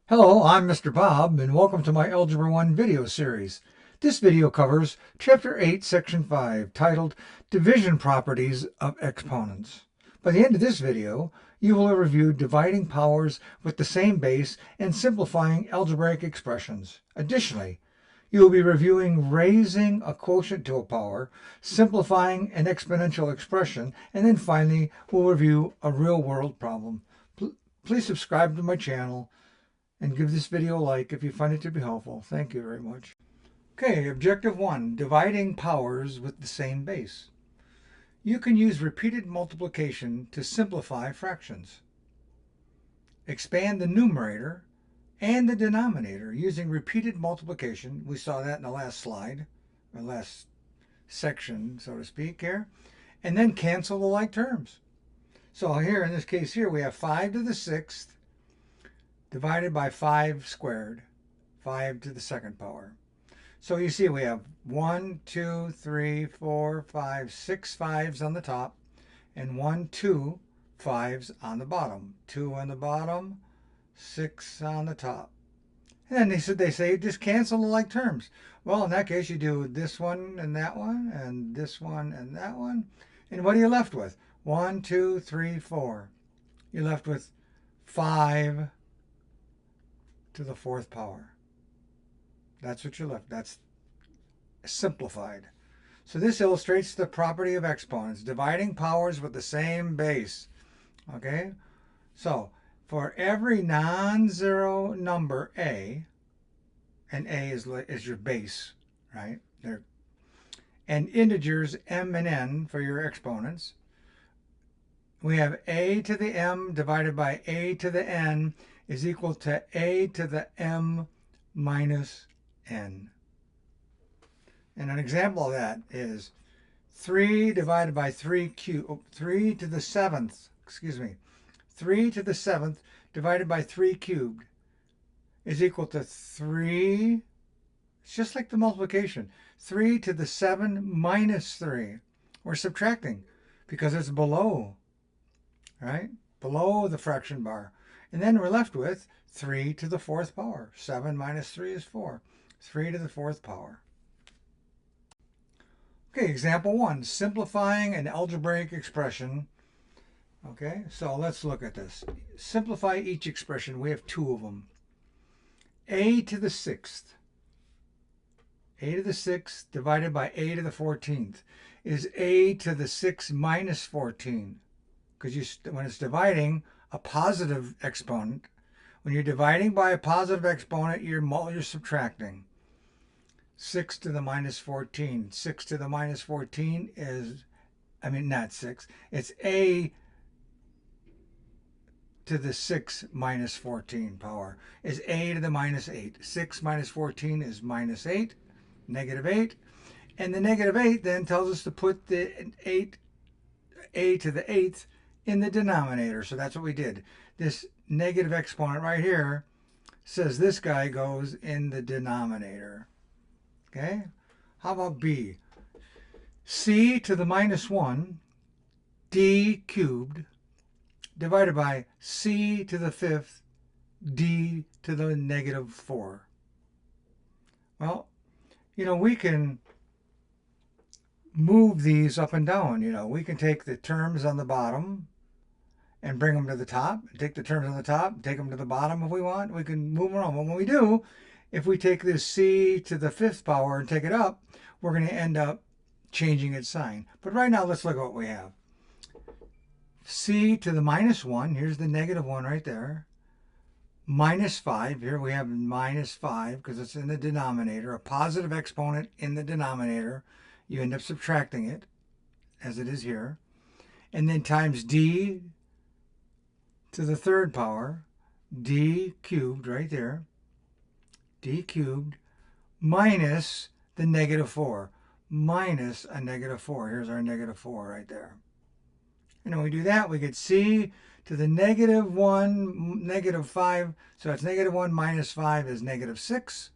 Hello, I'm Mr. Bob, and welcome to my Algebra 1 video series. This video covers Chapter 8, Section 5, titled Division Properties of Exponents. By the end of this video, you will have reviewed dividing powers with the same base and simplifying algebraic expressions. Additionally, you will be reviewing raising a quotient to a power, simplifying an exponential expression, and then finally we'll review a real-world problem. Please subscribe to my channel and give this video a like if you find it to be helpful. Thank you very much. Okay, objective 1, dividing powers with the same base. You can use repeated multiplication to simplify fractions. Expand the numerator and the denominator using repeated multiplication. We saw that in the last slide, or last section, so to speak here. And then cancel the like terms. So here, in this case here, we have 5 to the 6th divided by 5 squared, 5 to the 2nd power. So you see we have 1, 2, 3, 4, 5, 6 5s on the top, and 1, 2 5s on the bottom. 2 on the bottom, 6 on the top. And then they say just cancel the like terms. Well, in that case, you do this one and that one, and this one and that one. And what are you left with? 1, 2, 3, 4. You're left with 5 to the 4th power. That's what you're left. That's simplified. So this illustrates the property of exponents, dividing powers with the same base. Okay? So for every non-zero number a, and a is your base, right? And integers m and n for your exponents, we have a to the m divided by a to the n is equal to a to the m minus n. And an example of that is 3 divided by 3 cubed, 3 to the 7th, 3 to the 7th divided by 3 cubed is equal to 3, it's just like the multiplication, 3 to the 7 minus 3. We're subtracting because it's below, right? Below the fraction bar. And then we're left with 3 to the 4th power. 7 minus 3 is 4. 3 to the 4th power. Okay, example 1, simplifying an algebraic expression. Okay, so let's look at this. Simplify each expression. We have 2 of them. A to the 6th. A to the 6th divided by a to the 14th is a to the 6 minus 14. Because when it's dividing a positive exponent, when you're dividing by a positive exponent, you're subtracting. 6 to the minus 14. 6 to the minus 14 is, not 6. It's a to the 6 minus 14 power is a to the minus 8. 6 minus 14 is minus 8, negative 8. And the negative 8 then tells us to put the 8, a to the 8th, in the denominator. So that's what we did. This negative exponent right here says this guy goes in the denominator. Okay? How about B? C to the minus 1, d cubed, divided by c to the 5th, d to the negative 4. Well, we can move these up and down. We can take the terms on the bottom and bring them to the top, take the terms on the top, take them to the bottom if we want. We can move them around. But when we do, if we take this c to the 5th power and take it up, we're going to end up changing its sign. But right now, let's look at what we have. C to the minus 1, here's the negative 1 right there. Minus 5, here we have minus 5 because it's in the denominator, a positive exponent in the denominator. You end up subtracting it, as it is here. And then times d to the 3rd power, d cubed right there, d cubed, minus the negative 4, minus a negative 4. Here's our negative 4 right there. And when we do that, we get c to the negative 1, negative 5. So it's negative 1 minus 5 is negative 6.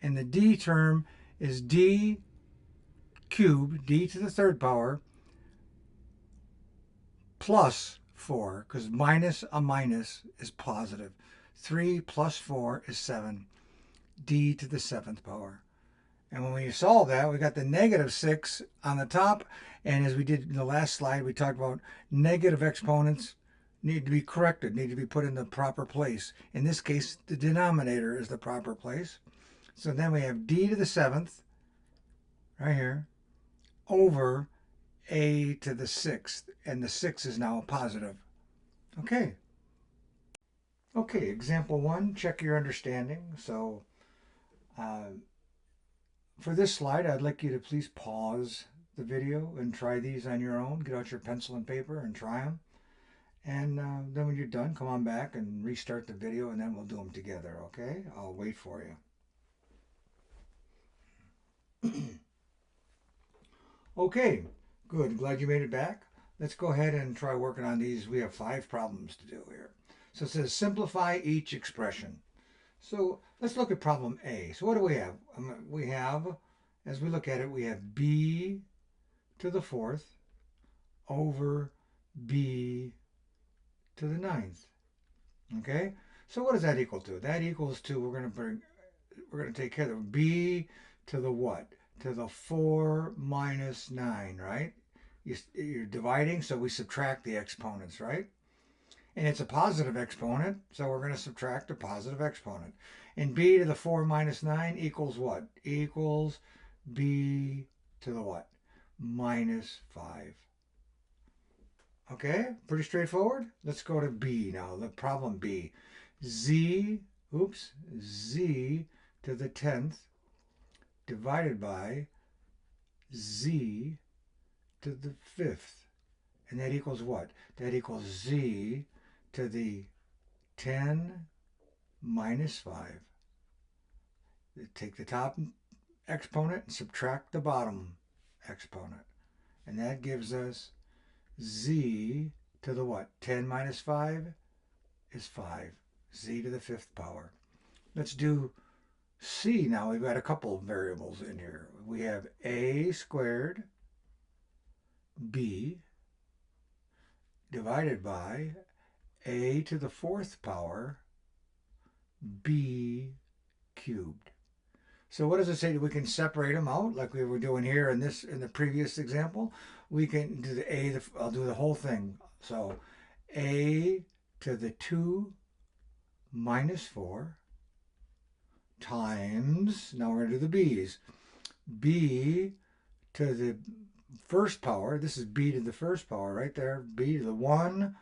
And the d term is d cubed, d to the 3rd power, plus 4, because minus a minus is positive. 3 plus 4 is 7. D to the 7th power. And when we solve that, we got the negative 6 on the top. And as we did in the last slide, we talked about negative exponents need to be corrected, need to be put in the proper place. In this case, the denominator is the proper place. So then we have d to the 7th, right here, over a to the 6th. And the 6 is now a positive. Okay. Okay, example 1, check your understanding. So for this slide, I'd like you to please pause the video and try these on your own. Get out your pencil and paper and try them. And then when you're done, come on back and restart the video, and then we'll do them together, okay? I'll wait for you. Okay, good. Glad you made it back. Let's go ahead and try working on these. We have 5 problems to do here. So it says simplify each expression. So let's look at problem A. So what do we have? We have, as we look at it, we have b to the 4th over b to the 9th. Okay? So what does that equal to? That equals to, we're going to take care of b to the what? To the 4 minus 9, right? You're dividing, so we subtract the exponents, right? And it's a positive exponent, so we're going to subtract a positive exponent. And b to the 4 minus 9 equals what? Equals b to the what? Minus 5. Okay, pretty straightforward. Let's go to b now, the problem b. z to the 10th divided by z to the 5th. And that equals what? That equals z to the 10 minus 5. Take the top exponent and subtract the bottom exponent. And that gives us z to the what? 10 minus 5 is 5. Z to the 5th power. Let's do c now. We've got a couple of variables in here. We have a squared b divided by a to the 4th power b cubed. So what does it say? We can separate them out like we were doing here in the previous example. We can do I'll do the whole thing. So a to the 2 minus 4 times, now we're going to do the b's, b to the 1st power, this is b to the 1st power right there, b to the 1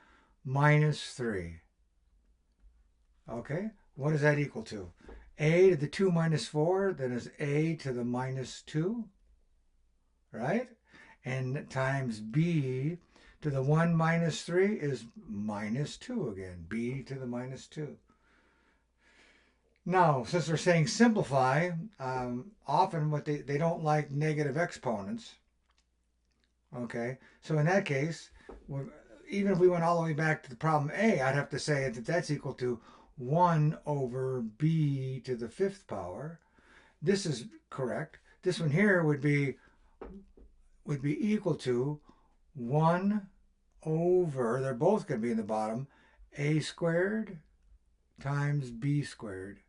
minus 3. Okay, what does that equal to? A to the 2 minus 4, then is a to the minus 2, right? And times b to the 1 minus 3 is minus 2 again, b to the minus 2. Now, since they're saying simplify, often they don't like negative exponents. Okay, so in that case, even if we went all the way back to the problem A, I'd have to say that that's equal to 1 over b to the 5th power. This is correct. This one here would be equal to 1 over, they're both going to be in the bottom, a squared times b squared.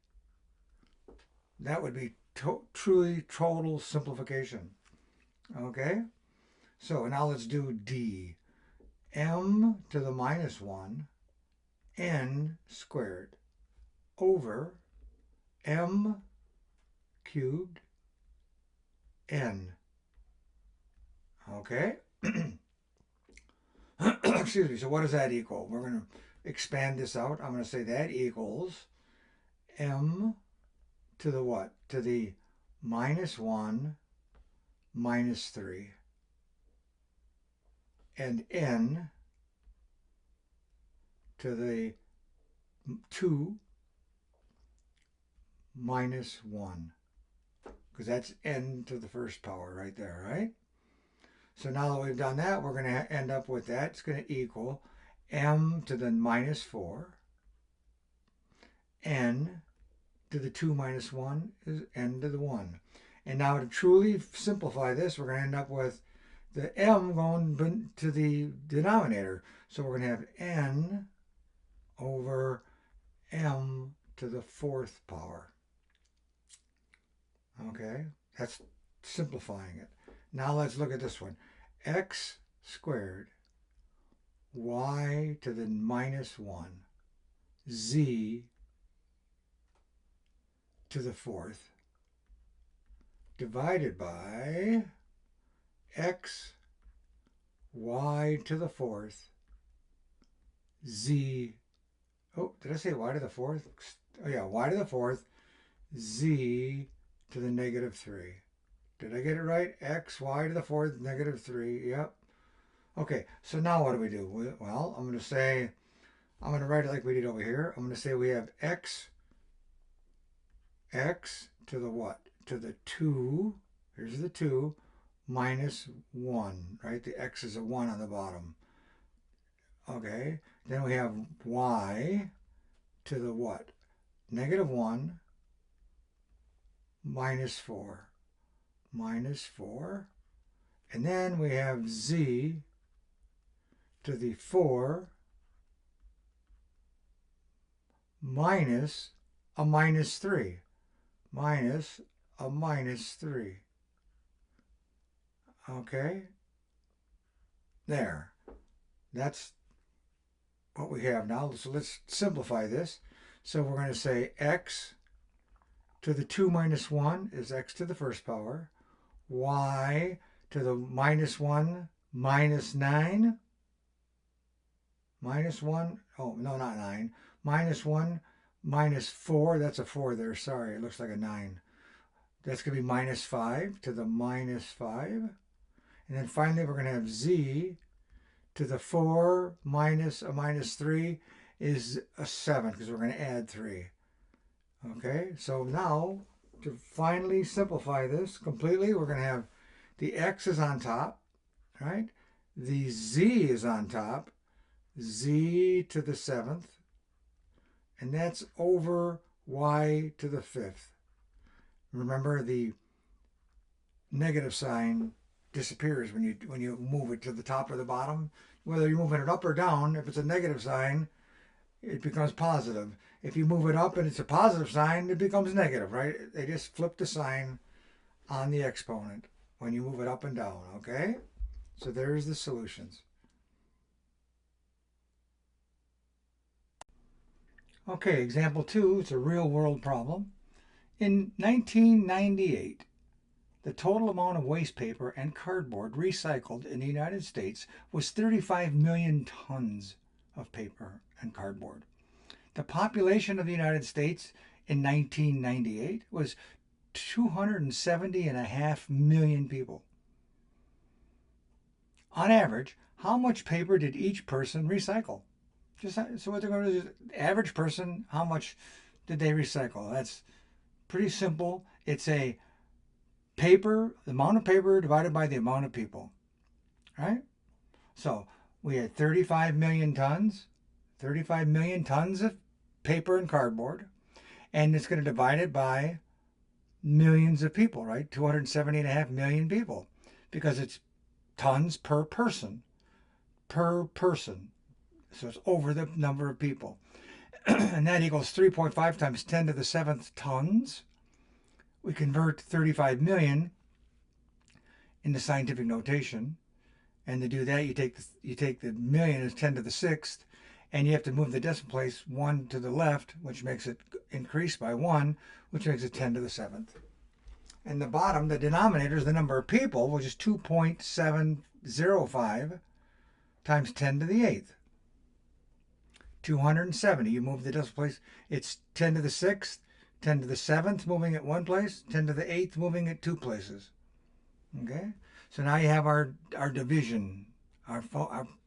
That would be truly total simplification. Okay? So now let's do d. M to the minus 1 n squared over m cubed n. Okay? Excuse me. So what does that equal? We're going to expand this out. I'm going to say that equals m to the what? To the minus 1 minus 3. And n to the 2 minus 1. Because that's n to the 1st power right there, right? So now that we've done that, we're going to end up with that. It's going to equal m to the minus 4. N to the 2 minus 1 is n to the 1. And now to truly simplify this, we're going to end up with the m going to the denominator. So we're going to have n over m to the 4th power. Okay, that's simplifying it. Now let's look at this one. X squared y to the minus 1 z to the 4th divided by x y to the 4th z, oh, did I say y to the 4th? Oh yeah, y to the 4th z to the negative 3. Did I get it right? X, y to the 4th, negative 3. Yep. Okay, so now what do we do? Well, I'm going to write it like we did over here. I'm going to say we have x to the what? To the 2, here's the 2, minus 1, right? The x is a 1 on the bottom. Okay, then we have y to the what? Negative 1 minus 4. Minus 4. And then we have z to the 4 minus a minus 3. Minus a minus 3. Okay? There. That's what we have now. So let's simplify this. So we're going to say x to the 2 minus 1 is x to the 1st power. Y to the minus 1 minus 9. Minus 1. Oh, no, not 9. Minus 1 minus 4. That's a 4 there. Sorry, it looks like a 9. That's going to be minus 5 to the minus 5. And then finally, we're going to have z to the 4 minus a minus 3 is a 7 because we're going to add 3. Okay, so now to finally simplify this completely, we're going to have the x is on top, right? The z is on top, z to the 7th, and that's over y to the 5th. Remember, the negative sign disappears when you move it to the top or the bottom. Whether you're moving it up or down, if it's a negative sign, it becomes positive. If you move it up and it's a positive sign, it becomes negative, right? They just flip the sign on the exponent when you move it up and down, okay? So there's the solutions. Okay, example 2, it's a real-world problem. In 1998, the total amount of waste paper and cardboard recycled in the United States was 35 million tons of paper and cardboard. The population of the United States in 1998 was 270.5 million people. On average, how much paper did each person recycle? So what they're going to do is, average person, how much did they recycle? That's pretty simple. It's a paper, the amount of paper divided by the amount of people, right? So we had 35 million tons of paper and cardboard, and it's going to divide it by millions of people, right? 270.5 million people, because it's tons per person. So it's over the number of people. And that equals 3.5 times 10 to the 7th tons. We convert 35 million into scientific notation. And to do that, you take the million as 10 to the 6th, and you have to move the decimal place 1 to the left, which makes it increase by 1, which makes it 10 to the 7th. And the bottom, the denominator, is the number of people, which is 2.705 times 10 to the 8th. 270. You move the decimal place, it's 10 to the 6th, 10 to the 7th, moving it 1 place, 10 to the 8th, moving it 2 places. Okay? So now you have our division, our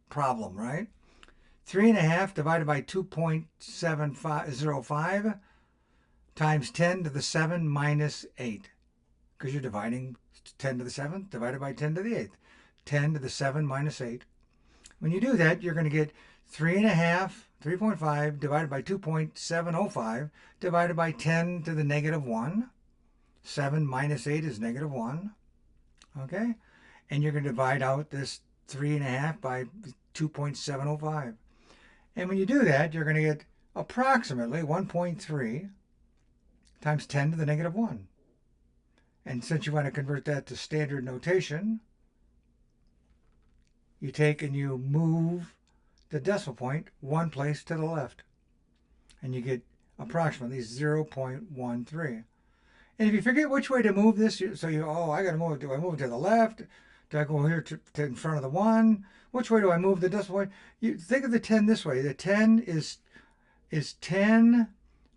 problem, right? 3.5 divided by 2.705 times 10 to the 7 minus 8. Because you're dividing 10 to the 7th divided by 10 to the 8th. 10 to the 7 minus 8. When you do that, you're going to get 3.5 divided by 2.705 divided by 10 to the negative 1. 7 minus 8 is negative 1. Okay? And you're going to divide out this 3.5 by 2.705. And when you do that, you're going to get approximately 1.3 times 10 to the negative 1. And since you want to convert that to standard notation, you take and you move the decimal point one place to the left. And you get approximately 0.13. And if you forget which way to move this, I got to move it. Do I move it to the left? Do I go here to in front of the 1? Which way do I move the decimal point? You think of the 10 this way. The 10 is 10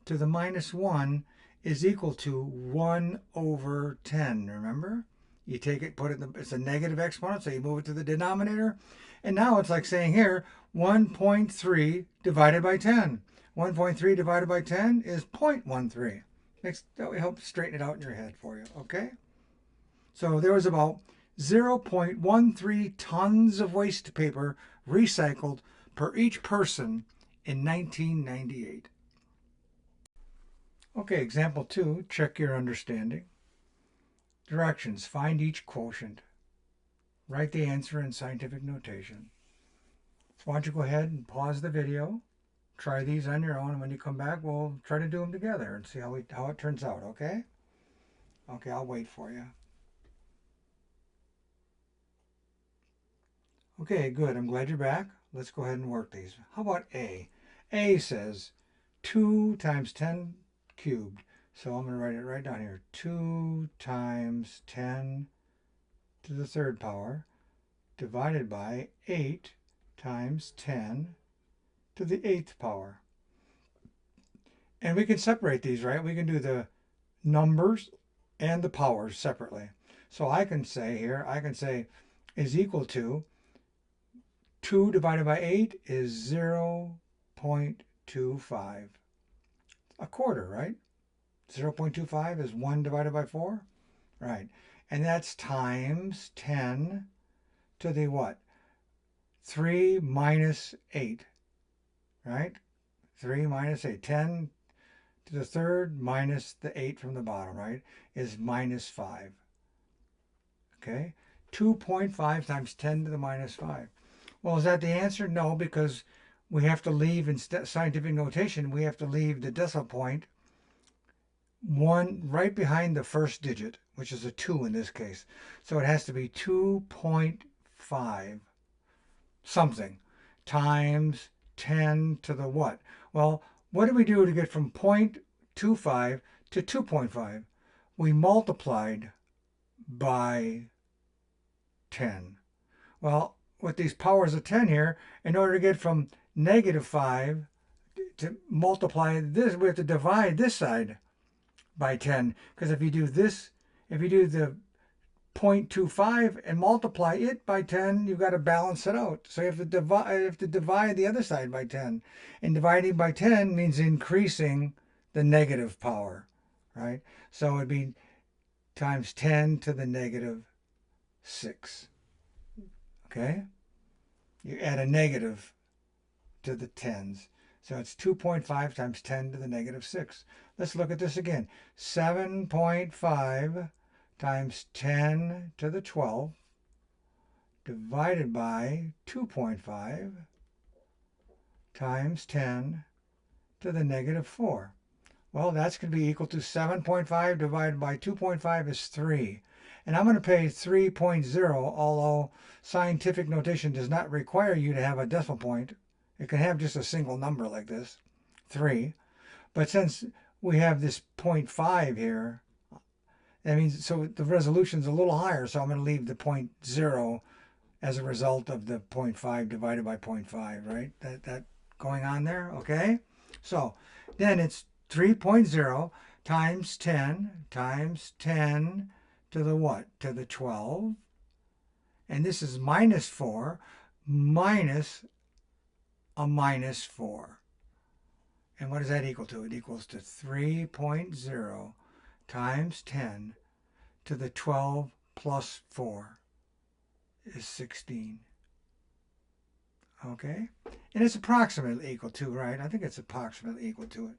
to the minus 1 is equal to 1 over 10, remember? You take it, put it in it's a negative exponent, so you move it to the denominator. And now it's like saying here, 1.3 divided by 10. 1.3 divided by 10 is 0.13. That will help straighten it out in your head for you, okay? So there was about 0.13 tons of waste paper recycled per each person in 1998. Okay, example 2, check your understanding. Directions, find each quotient. Write the answer in scientific notation. So why don't you go ahead and pause the video, try these on your own, and when you come back, we'll try to do them together and see how it turns out, okay? Okay, I'll wait for you. Okay, good. I'm glad you're back. Let's go ahead and work these. How about A? A says 2 times 10 cubed. So I'm going to write it right down here. 2 times 10 to the third power divided by 8 times 10 to the 8th power. And we can separate these, right? We can do the numbers and the powers separately. So I can say is equal to 2 divided by 8 is 0.25. A quarter, right? 0.25 is 1 divided by 4. Right. And that's times 10 to the what? 3 minus 8. Right? 3 minus 8. 10 to the third minus the 8 from the bottom, right, is minus 5. Okay? 2.5 times 10 to the minus 5. Well, is that the answer? No, because we have to leave in scientific notation, we have to leave the decimal point one right behind the first digit, which is a 2 in this case. So it has to be 2.5 something times 10 to the what? Well, what did we do to get from 0.25 to 2.5? We multiplied by 10. Well, with these powers of 10 here, in order to get from negative 5 to multiply this, we have to divide this side by 10. Because if you do this, if you do the 0.25 and multiply it by 10, you've got to balance it out. So you have to divide the other side by 10. And dividing by 10 means increasing the negative power, right? So it'd be times 10 to the negative 6. Okay? You add a negative to the tens. So it's 2.5 times 10 to the negative 6. Let's look at this again. 7.5 times 10 to the 12 divided by 2.5 times 10 to the negative 4. Well, that's going to be equal to 7.5 divided by 2.5 is 3. And I'm going to pay 3.0, although scientific notation does not require you to have a decimal point. It can have just a single number like this, 3. But since we have this 0.5 here, that means, so the resolution's a little higher, so I'm going to leave the 0.0 as a result of the 0.5 divided by 0.5, right? That going on there, okay? So then it's 3.0 times 10 to the what? To the 12. And this is minus 4 minus a minus 4. And what does that equal to? It equals to 3.0 times 10 to the 12 plus 4 is 16. Okay? And it's approximately equal to, right? I think it's approximately equal to it.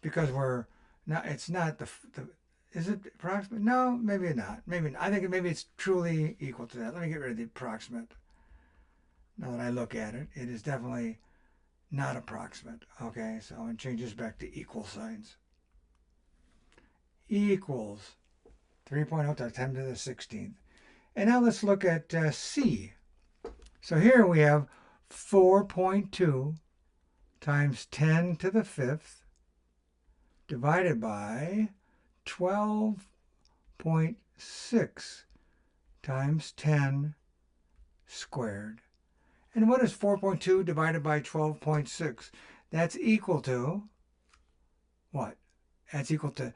Because we're not, it's not the is it approximate? No, maybe not. Maybe I think maybe it's truly equal to that. Let me get rid of the approximate. Now that I look at it, it is definitely not approximate. Okay, so I'm going to change this back to equal signs. Equals 3.0 times 10 to the 16th. And now let's look at C. So here we have 4.2 times 10 to the 5th divided by 12.6 times 10 squared. And what is 4.2 divided by 12.6? That's equal to what? That's equal to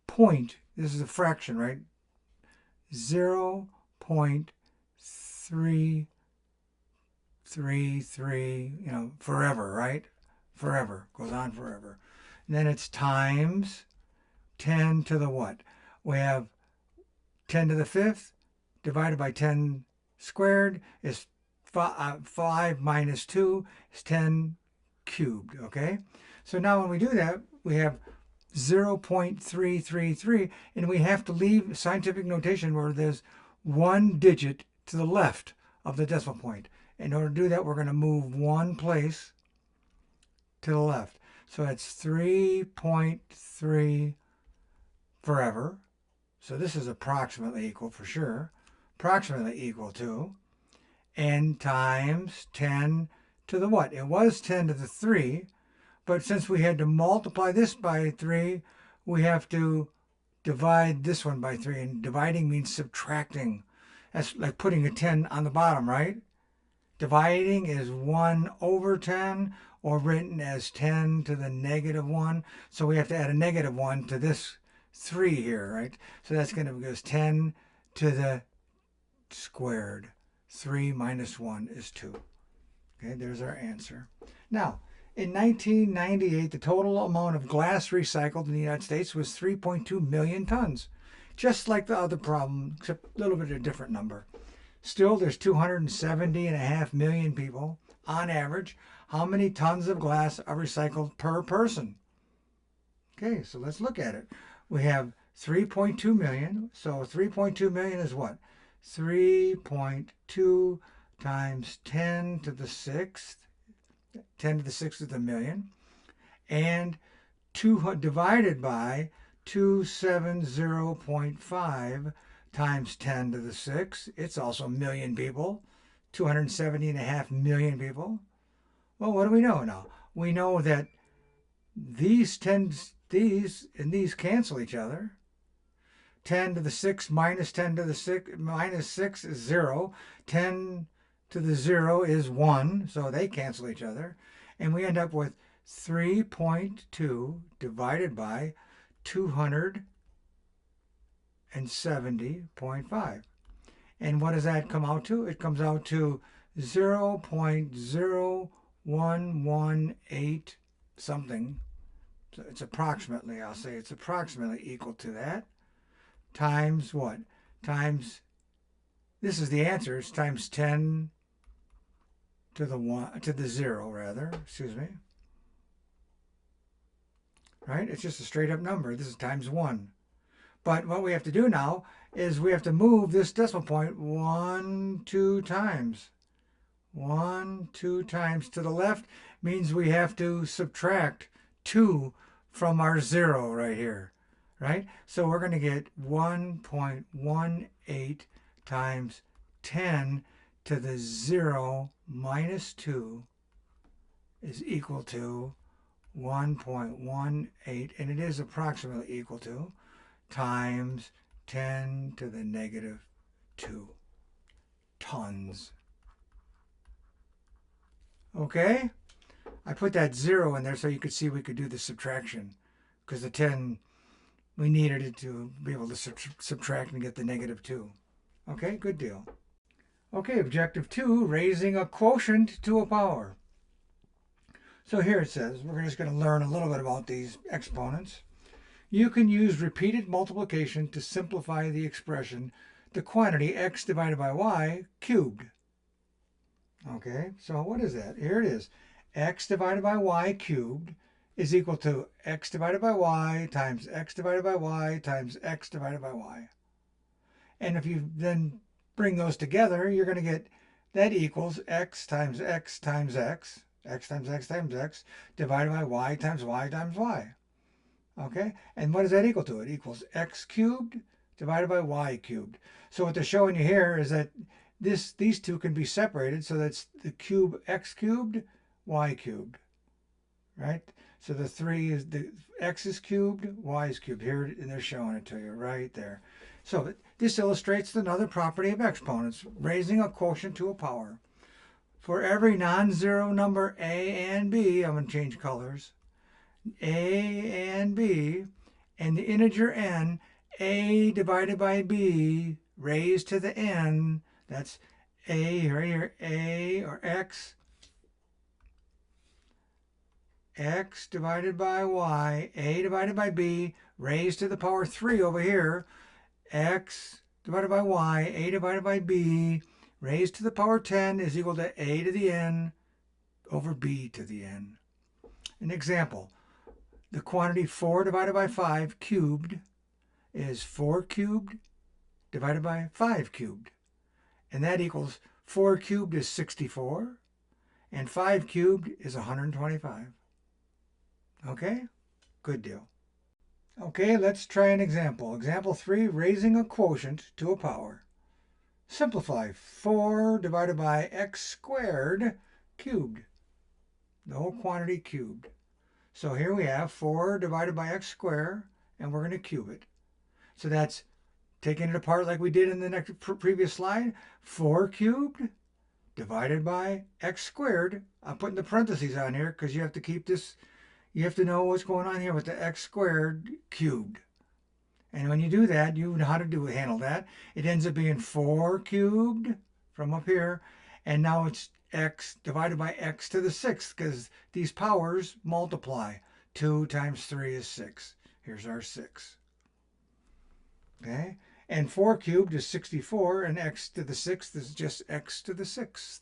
point. This is a fraction, right? 0.333, forever, right? Forever. Goes on forever. And then it's times 10 to the what? We have 10 to the 5th divided by 10 squared is 5 minus 2 is 10 cubed, okay? So now when we do that, we have 0.333, and we have to leave scientific notation where there's one digit to the left of the decimal point. In order to do that, we're going to move one place to the left. So it's 3.3 forever. So this is approximately equal for sure. Approximately equal to n times 10 to the what? It was 10 to the 3, but since we had to multiply this by 3, we have to divide this one by 3. And dividing means subtracting. That's like putting a 10 on the bottom, right? Dividing is 1 over 10, or written as 10 to the negative 1. So we have to add a negative 1 to this 3 here, right? So that's going to be 10 to the squared. 3 minus 1 is 2. Okay, there's our answer. Now, in 1998, the total amount of glass recycled in the United States was 3.2 million tons. Just like the other problem, except a little bit of a different number. Still, there's 270.5 million people, on average. How many tons of glass are recycled per person? Okay, so let's look at it. We have 3.2 million. So 3.2 million is what? 3.2 times 10 to the 6th. 10 to the 6th is a million. And 2 divided by 270.5 times 10 to the 6th. It's also a million people. 270.5 million people. Well, what do we know now? We know that these and these cancel each other. 10 to the 6 minus 10 to the 6 minus 6 is 0. 10 to the 0 is 1, so they cancel each other. And we end up with 3.2 divided by 270.5. And what does that come out to? It comes out to 0.0118 something. So it's approximately, I'll say it's approximately equal to that. Times what? Times, this is the answer, it's times 10 to the 1, to the 0 rather, excuse me. Right? It's just a straight up number. This is times 1. But what we have to do now is we have to move this decimal point 2 times. 2 times to the left means we have to subtract 2 from our 0 right here. Right? So we're going to get 1.18 times 10 to the 0 minus 2 is equal to 1.18, and it is approximately equal to, times 10 to the negative 2 tons. Okay? I put that 0 in there so you could see we could do the subtraction, because the 10, we needed it to be able to subtract and get the negative 2. Okay, good deal. Okay, objective 2, raising a quotient to a power. So here it says, we're just going to learn a little bit about these exponents. You can use repeated multiplication to simplify the expression, the quantity x divided by y cubed. Okay, so what is that? Here it is. X divided by y cubed is equal to x divided by y times x divided by y times x divided by y. And if you then bring those together, you're going to get that equals x times x times x. x times x times x, divided by y times y times y. Okay, and what does that equal to? It equals x cubed divided by y cubed. So what they're showing you here is that these two can be separated, so that's the cube x cubed, y cubed, right? So the 3 is the x is cubed, y is cubed here, and they're showing it to you right there. So this illustrates another property of exponents, raising a quotient to a power. For every non-zero number a and b, I'm going to change colors, a and b, and the integer n, a divided by b raised to the n, that's a right here, a or x divided by y, a divided by b raised to the power 3 over here, x divided by y, a divided by b raised to the power 10 is equal to a to the n over b to the n. An example, the quantity 4 divided by 5 cubed is 4 cubed divided by 5 cubed. And that equals 4 cubed is 64, and 5 cubed is 125. Okay? Good deal. Okay, let's try an example. Example 3, raising a quotient to a power. Simplify 4 divided by x squared cubed. The whole quantity cubed. So here we have 4 divided by x squared, and we're going to cube it. So that's taking it apart like we did in the previous slide. 4 cubed divided by x squared. I'm putting the parentheses on here because you have to keep this, you have to know what's going on here with the x squared cubed. And when you do that, you know how to handle that. It ends up being 4 cubed from up here, and now it's x divided by x to the 6th because these powers multiply. 2 times 3 is 6. Here's our 6. Okay, and 4 cubed is 64, and x to the 6th is just x to the 6th.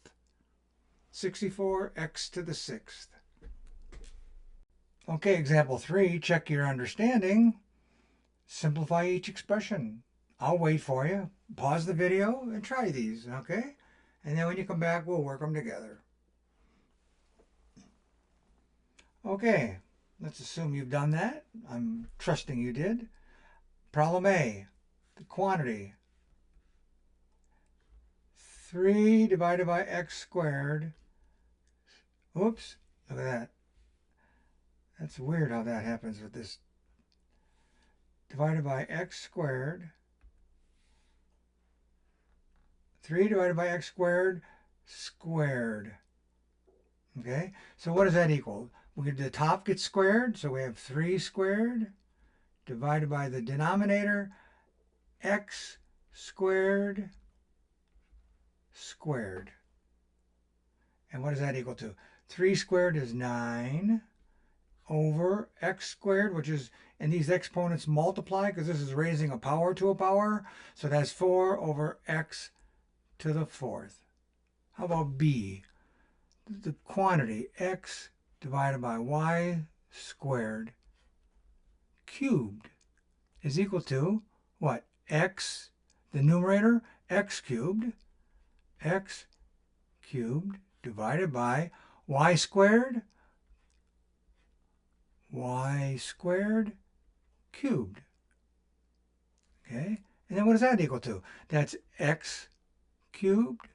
64 x to the 6th. Okay, example 3, check your understanding. Simplify each expression. I'll wait for you. Pause the video and try these, okay? And then when you come back, we'll work them together. Okay, let's assume you've done that. I'm trusting you did. Problem A, the quantity. 3 divided by x squared. Oops, look at that. That's weird how that happens with this. Divided by x squared. 3 divided by x squared squared. Okay, so what does that equal? The top gets squared, so we have 3 squared divided by the denominator, x squared squared. And what does that equal to? 3 squared is 9 over x squared, which is, and these exponents multiply because this is raising a power to a power. So that's 4 over x to the 4th. How about B? The quantity x divided by y squared cubed is equal to what? X, the numerator, x cubed divided by y squared cubed. Okay, and then what does that equal to? That's x cubed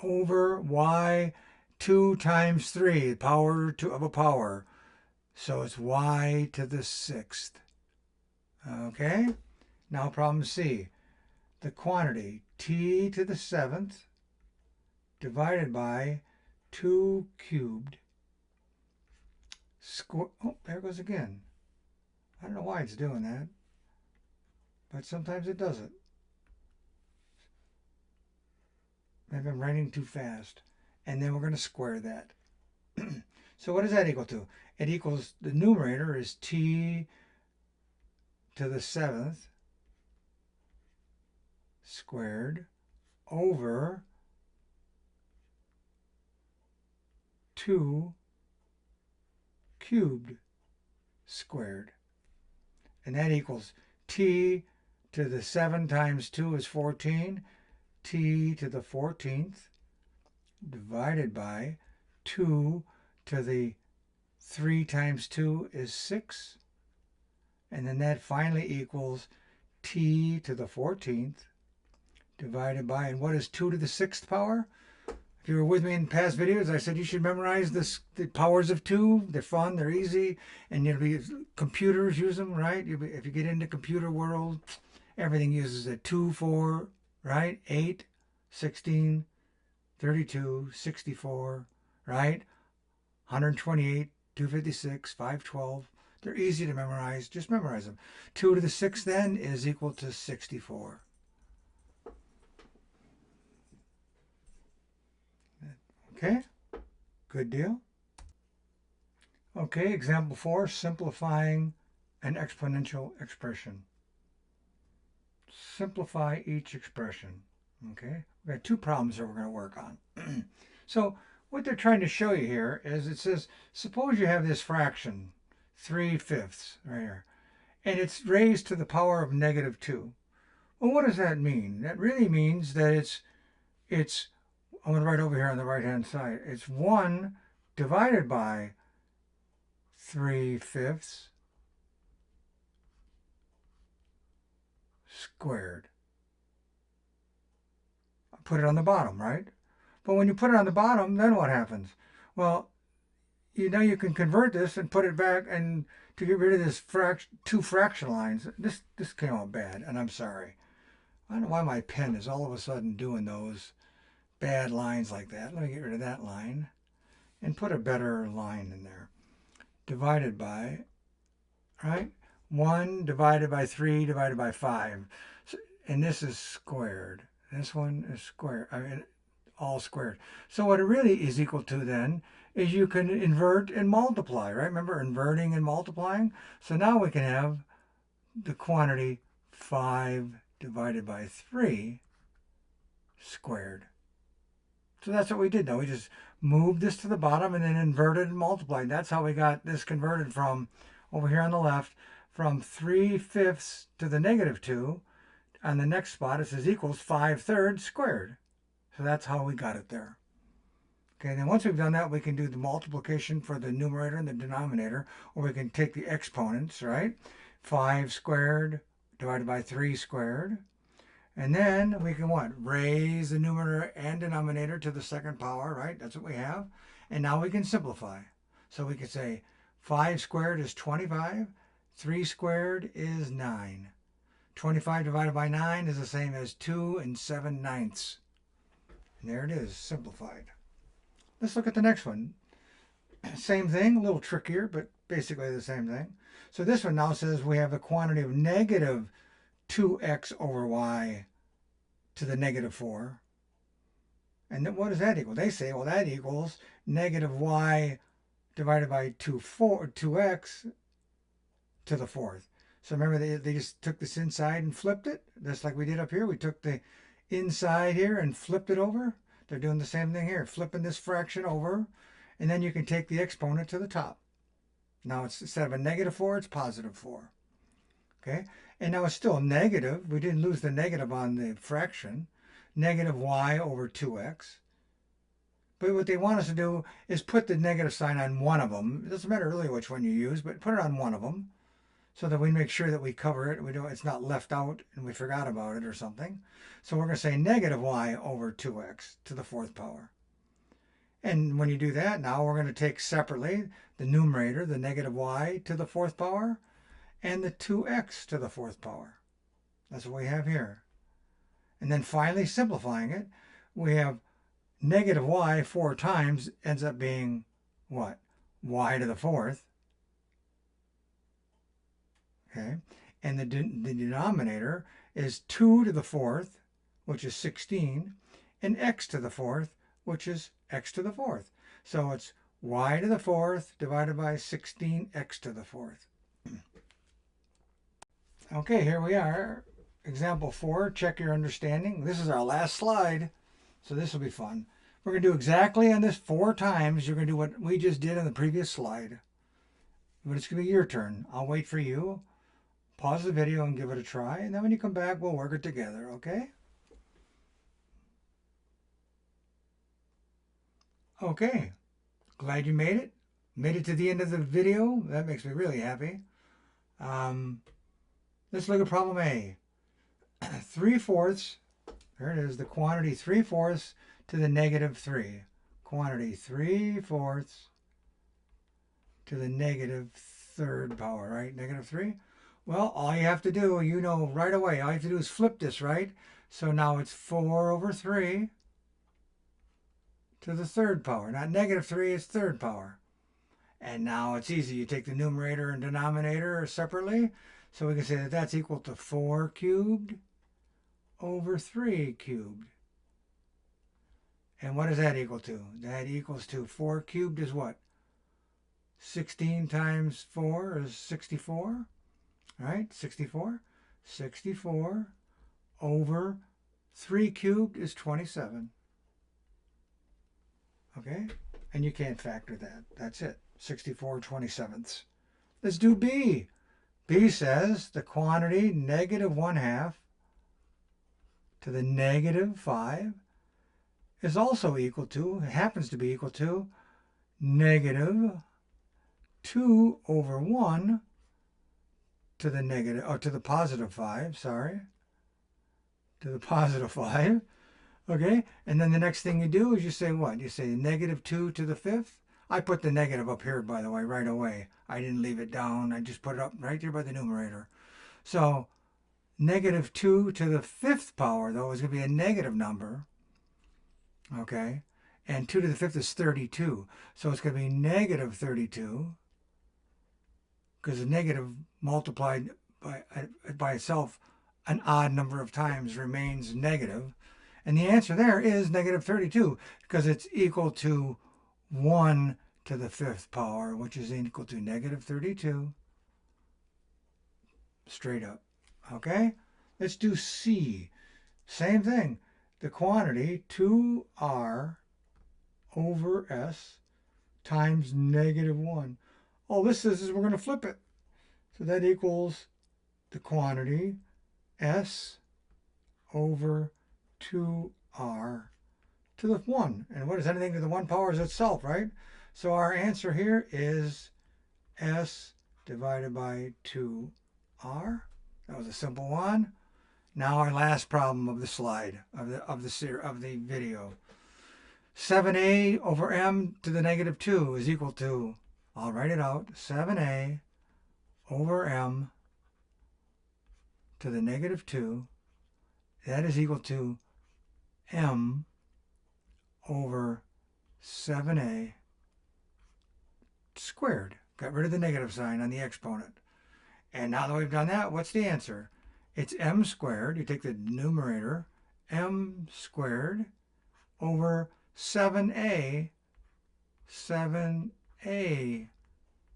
over y 2 times 3, power of a power. So it's y to the 6th. Okay, now problem C. The quantity t to the 7th divided by 2 cubed. Oh, there it goes again. I don't know why it's doing that, but sometimes it does it. Maybe I'm writing too fast. And then we're going to square that. So what does that equal to? It equals, the numerator is t to the 7th squared over 2 cubed squared. And that equals t to the 7 times 2 is 14. T to the 14th divided by 2 to the 3 times 2 is 6. And then that finally equals t to the 14th divided by, and what is 2 to the 6th power? If you were with me in past videos, I said you should memorize the powers of 2. They're fun, they're easy, and computers use them, right? If you get into computer world, everything uses it. 2, 4, right? 8, 16, 32, 64, right? 128, 256, 512. They're easy to memorize. Just memorize them. 2 to the 6th then is equal to 64. Okay, good deal. Okay, example 4, simplifying an exponential expression. Simplify each expression. Okay, we got 2 problems that we're going to work on. So what they're trying to show you here is it says, suppose you have this fraction, 3/5 right here, and it's raised to the power of -2. Well, what does that mean? That really means that it's I'm going to write over here on the right hand side. It's 1 divided by 3/5 squared. Put it on the bottom, right? But when you put it on the bottom, then what happens? Well, you can convert this and put it back, and to get rid of this 2 fraction lines. This came out bad, and I'm sorry. I don't know why my pen is all of a sudden doing those bad lines like that. Let me get rid of that line and put a better line in there. Divided by, right? 1 divided by 3 divided by 5. So, and this is squared. This one is squared. I mean, all squared. So what it really is equal to then is you can invert and multiply, right? Remember inverting and multiplying? So now we can have the quantity 5 divided by 3 squared. So that's what we did now. We just moved this to the bottom and then inverted and multiplied. That's how we got this converted from, over here on the left, from 3/5 to the -2. On the next spot it says equals 5/3 squared. So that's how we got it there. Okay, then once we've done that, we can do the multiplication for the numerator and the denominator, or we can take the exponents, right? 5 squared divided by 3 squared. And then we can what? Raise the numerator and denominator to the 2nd power, right? That's what we have. And now we can simplify. So we can say 5 squared is 25. 3 squared is 9. 25 divided by 9 is the same as 2 7/9. And there it is, simplified. Let's look at the next one. Same thing, a little trickier, but basically the same thing. So this one now says we have a quantity of -2x over y to the -4. And then what does that equal? They say, well, that equals -y divided by 2x to the 4th. So remember, they just took this inside and flipped it, just like we did up here. We took the inside here and flipped it over. They're doing the same thing here, flipping this fraction over, and then you can take the exponent to the top. Now it's, instead of a -4, it's +4. Okay, and now it's still negative. We didn't lose the negative on the fraction. -y over 2x. But what they want us to do is put the negative sign on one of them. It doesn't matter really which one you use, but put it on one of them so that we make sure that we cover it. It's not left out and we forgot about it or something. So we're going to say -y over 2x to the 4th power. And when you do that, now we're going to take separately the numerator, the -y to the 4th power, and the 2x to the 4th power. That's what we have here. And then finally simplifying it, we have -y 4 times ends up being what? Y to the 4th. Okay, and the denominator is 2 to the 4th, which is 16, and x to the 4th, which is x to the 4th. So it's y to the 4th divided by 16x to the 4th. Okay, here we are. Example 4, check your understanding. This is our last slide, so this will be fun. We're going to do exactly on this 4 times. You're going to do what we just did on the previous slide. But it's going to be your turn. I'll wait for you. Pause the video and give it a try, and then when you come back, we'll work it together, okay? Okay, Glad you made it. Made it to the end of the video. That makes me really happy. Let's look at problem A. 3/4, there it is, the quantity 3/4 to the negative 3. Quantity 3/4 to the negative third power, right? Negative 3. Well, all you have to do, you know right away, all you have to do is flip this, right? So now it's 4 over 3 to the third power. Not negative 3, it's third power. And now it's easy. You take the numerator and denominator separately. So we can say that that's equal to 4 cubed over 3 cubed. And what does that equal to? That equals to 4 cubed is what? 16 times 4 is 64. Right? 64. 64 over 3 cubed is 27. Okay? And you can't factor that. That's it. 64/27. Let's do B. B says the quantity negative 1/2 to the negative 5 is also equal to, happens to be equal to, negative 2 over 1 to the negative, or to the positive 5, sorry. To the positive 5. Okay? And then the next thing you do is you say what? You say negative 2 to the 5th. I put the negative up here, by the way, right away. I didn't leave it down. I just put it up right there by the numerator. So negative 2 to the 5th power, though, is going to be a negative number. Okay? And 2 to the 5th is 32. So it's going to be negative 32, because a negative multiplied by itself an odd number of times remains negative. And the answer there is negative 32, because it's equal to 1 to the 5th power, which is equal to negative 32. Straight up. Okay? Let's do C. Same thing. The quantity 2r over s times negative 1. All this is we're going to flip it. So that equals the quantity s over 2r to the 1. And what is anything to the 1 power is itself, right? So our answer here is s divided by 2r. That was a simple one. Now our last problem of the slide, of the video. 7a over m to the negative 2 is equal to, I'll write it out, 7a over m to the negative 2. That is equal to m over 7a squared. Got rid of the negative sign on the exponent. And now that we've done that, what's the answer? It's m squared. You take the numerator, m squared over 7a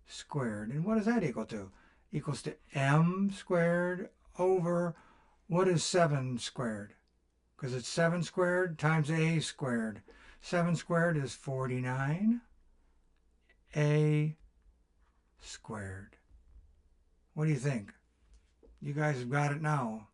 squared. And what does that equal to? Equals to m squared over, what is 7 squared? Because it's 7 squared times a squared. 7 squared is 49. A squared. What do you think? You guys have got it now.